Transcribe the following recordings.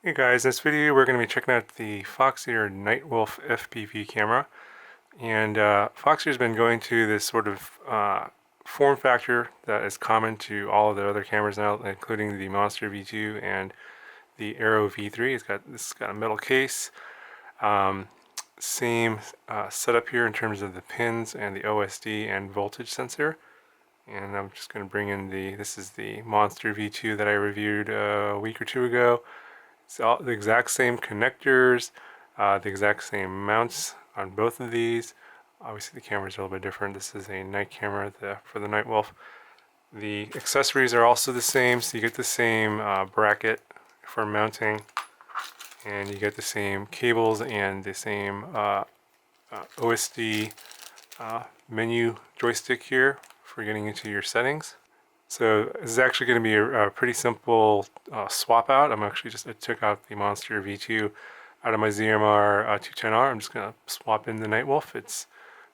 Hey guys, in this video we're going to be checking out the Foxeer Nightwolf FPV camera. And Foxeer's been going to this sort of form factor that is common to all of the other cameras now, including the Monster V2 and the Arrow V3. It's got a metal case, same setup here in terms of the pins and the OSD and voltage sensor. And I'm just going to bring in this is the Monster V2 that I reviewed a week or two ago. It's all the exact same connectors, the exact same mounts on both of these. Obviously the cameras are a little bit different. This is a night camera for the Nightwolf. The accessories are also the same, so you get the same bracket for mounting, and you get the same cables and the same OSD menu joystick here for getting into your settings. So this is actually going to be a pretty simple swap out. I took out the Monster V2 out of my ZMR 210R. I'm just going to swap in the Nightwolf. It's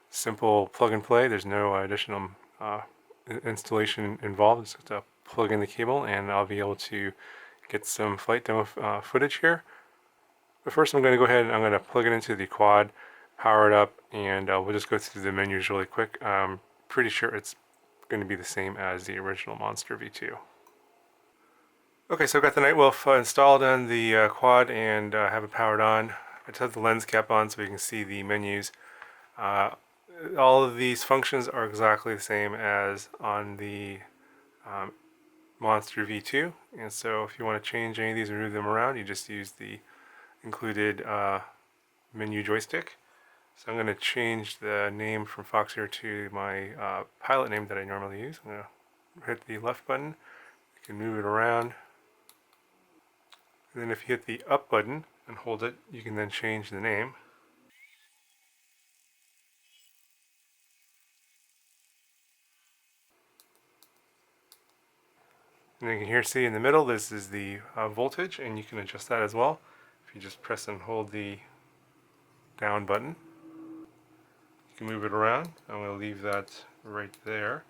simple plug and play. There's no additional installation involved. Just have to plug in the cable and I'll be able to get some flight demo footage here. But first I'm going to go ahead and I'm going to plug it into the quad, power it up, and we'll just go through the menus really quick. I'm pretty sure it's going to be the same as the original Monster V2. Okay, so I've got the Nightwolf installed on the quad and have it powered on. I just have the lens cap on so we can see the menus. All of these functions are exactly the same as on the Monster V2, and so if you want to change any of these or move them around, you just use the included menu joystick. So I'm going to change the name from Foxeer to my pilot name that I normally use. I'm going to hit the left button. You can move it around. And then if you hit the up button and hold it, you can then change the name. And you can here see in the middle, this is the voltage, and you can adjust that as well. If you just press and hold the down button. You can move it around. I'm going to leave that right there.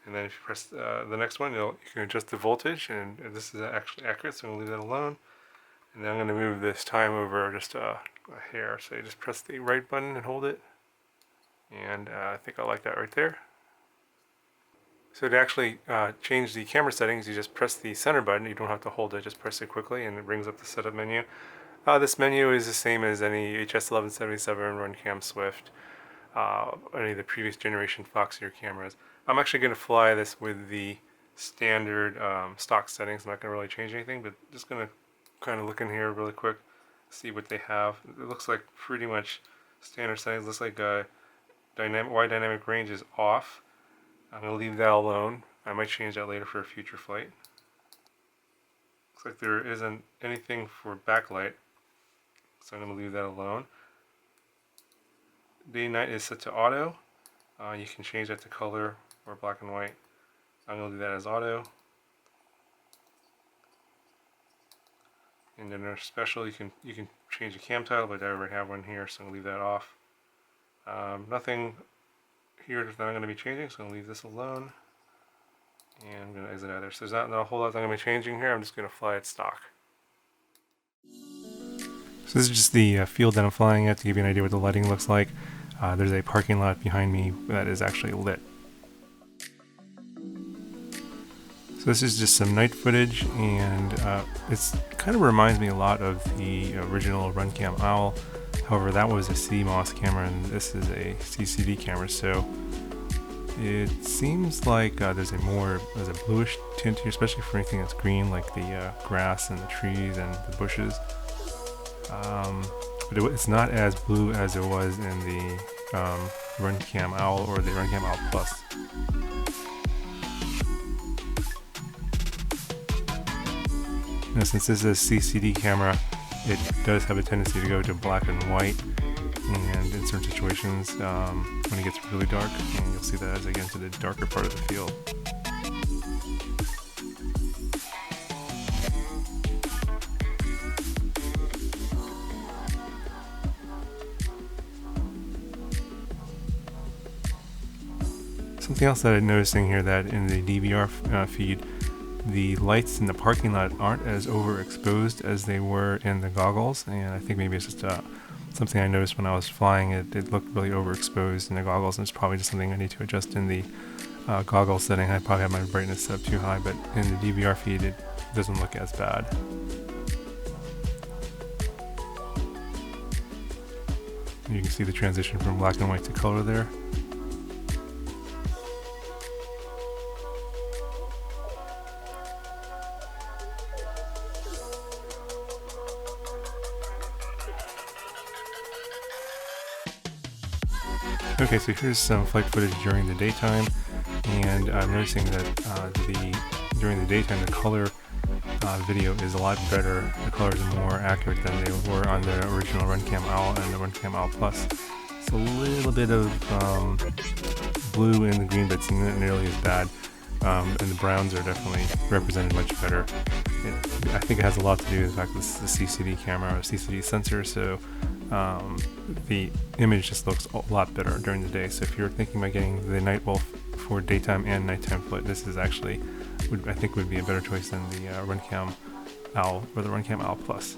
And then if you press the next one, you can adjust the voltage, and this is actually accurate, so I'm going to leave that alone. And then I'm going to move this time over just a hair. So you just press the right button and hold it. And I think I like that right there. So to actually change the camera settings, you just press the center button. You don't have to hold it, just press it quickly, and it brings up the setup menu. This menu is the same as any HS1177, RunCam Swift, any of the previous generation Foxeer cameras. I'm actually going to fly this with the standard stock settings. I'm not going to really change anything, but just going to kind of look in here really quick, see what they have. It looks like pretty much standard settings. Looks like wide dynamic range is off. I'm going to leave that alone. I might change that later for a future flight. Looks like there isn't anything for backlight, so I'm going to leave that alone. Day and night is set to auto. You can change that to color or black and white. I'm going to do that as auto. And then there's special, you can change the cam title, but I already have one here, so I'm going to leave that off. Nothing here that I'm going to be changing, so I'm going to leave this alone. And I'm going to exit out of there. So there's not a whole lot that I'm going to be changing here. I'm just going to fly it stock. So this is just the field that I'm flying at to give you an idea what the lighting looks like. There's a parking lot behind me that is actually lit. So this is just some night footage, and it kind of reminds me a lot of the original RunCam Owl. However, that was a CMOS camera and this is a CCD camera, so it seems like there's a bluish tint here, especially for anything that's green, like the grass and the trees and the bushes. But it's not as blue as it was in the RunCam Owl or the RunCam Owl Plus. Now, since this is a CCD camera, it does have a tendency to go to black and white, and in certain situations when it gets really dark, and you'll see that as I get into the darker part of the field. Something else that I'm noticing here, that in the DVR feed, the lights in the parking lot aren't as overexposed as they were in the goggles, and I think maybe it's just something I noticed when I was flying. It looked really overexposed in the goggles, and it's probably just something I need to adjust in the goggle setting. I probably have my brightness set up too high, but in the DVR feed it doesn't look as bad. You can see the transition from black and white to color there. Okay, so here's some flight footage during the daytime, and I'm noticing that during the daytime the color video is a lot better. The colors are more accurate than they were on the original RunCam Owl and the RunCam Owl Plus. It's a little bit of blue in the green, but it's not nearly as bad, and the browns are definitely represented much better. I think it has a lot to do with the fact that this is a CCD camera or a CCD sensor, so the image just looks a lot better during the day. So if you're thinking about getting the Night Wolf for daytime and nighttime flight, this is actually, I think, would be a better choice than the RunCam Owl or the RunCam Owl Plus.